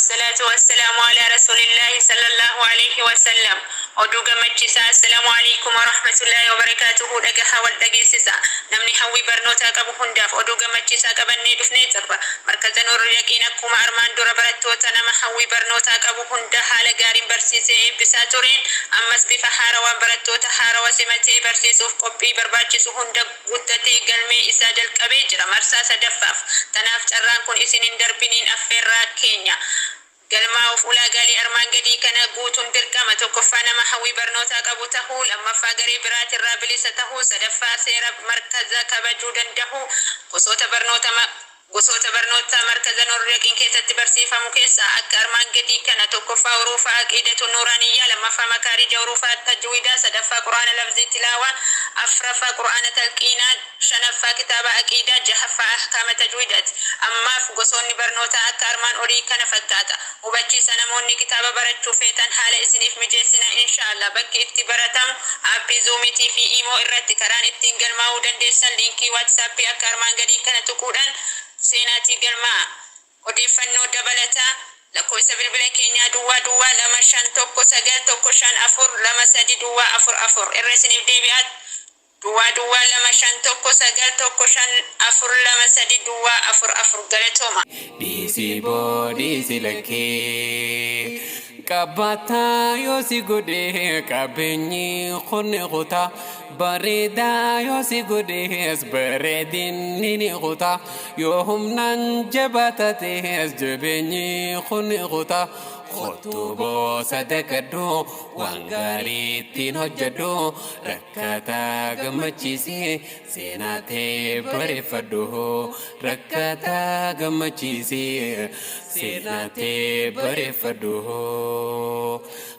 والصلاة والسلام على رسول الله صلى الله عليه وسلم. ودوغ مجلسا السلام عليكم ورحمة الله وبركاته. دقها والدقيسسا نمني حوي برنوتا قبو هنداف. ودوغ مجلسا قبني دفني تربا مركز نور يقينكم أرمان دور برتوتا نما حوي برنوتا قبو هندا حال قارين برسيسي بساتورين أمس بفحارة وبرتوتا حارة وسمتي برسيسوف قبي برباچسو هندا قدتي قلمي إساد الكبيجر مرسا سدفاف تناف تران كون إسنين دربنين أفرا كينيا galmaa of ulaagalii armaan gadii kana guutuun dirqama tokkoffaa nama hawwii barnootaa qabu tahuu lammaffaa garee biraatirraa bilisa tahuu sadaffaa seera markaza kabajuu danda'u gosoota barnoota markaza Noorweegiin keessatti barsiifamu keessaa akka armaan gadii kana tokkoffaa huruufa aqiidatu nuuraaniyyaa lammaffaa makaarija huruufa tajwiidaa sadaffaa quraana lafzii tilaawaa afraffaa quraana talqiinaa shanaffaa kitaaba aqiidaa jahaffaa ahkaama tajwiidaati. Ammaaf gosoonni barnootaa akka armaan olii kana fakkaata. Hubachiisa namoonni kitaaba barachuu feetan haala isiniif mijeessina inshaallah. Bakki itti baratamu aappii zuumiitii fi iimoo irratti karaan ittiin galmaa'uu dandeessan liinkii waatsaappii akka armaan gadii kana tuquudhaan seenaatii galmaa. Odeeffannoo dabalataa lakkoofsa bilbila keenyaa duwwaa 2519423 irra isiniif deebi'aa. duwwaa 2519423 galatooma. Disi body silake kabata yosi gode kabenyi khone khota barida yosi gode es beredin nini khota yohum nan jabatate es jebenyi khone khota خطوبو صدقدو وانغاري تنهجدو ركاتا غمچيسي سيناتي برفدو ركاتا غمچيسي سيناتي برفدو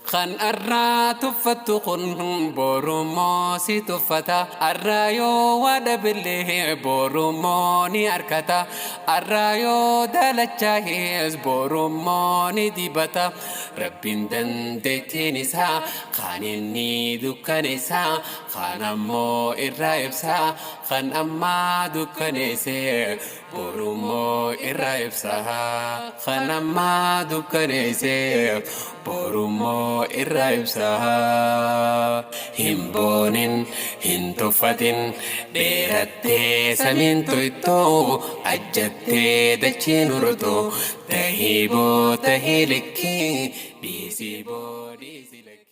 خان أرى تفتقن بورمو سي تفتا أرايو ودبله بورموني أركتا أرايو دلچاهيز بورموني ديبتا ربين دندتي نسا خانيني دكانيسا خان أمو إرايبسا خان أما دكانيسي بورمو إرايبسا خان أما دكانيسي بورمو irraibsa himbonin hintufatin dheerattee samiin toytoo ajjattee dachiin urutoo tahiboo tahii likkii dhiisiboo dhiisi lakkii.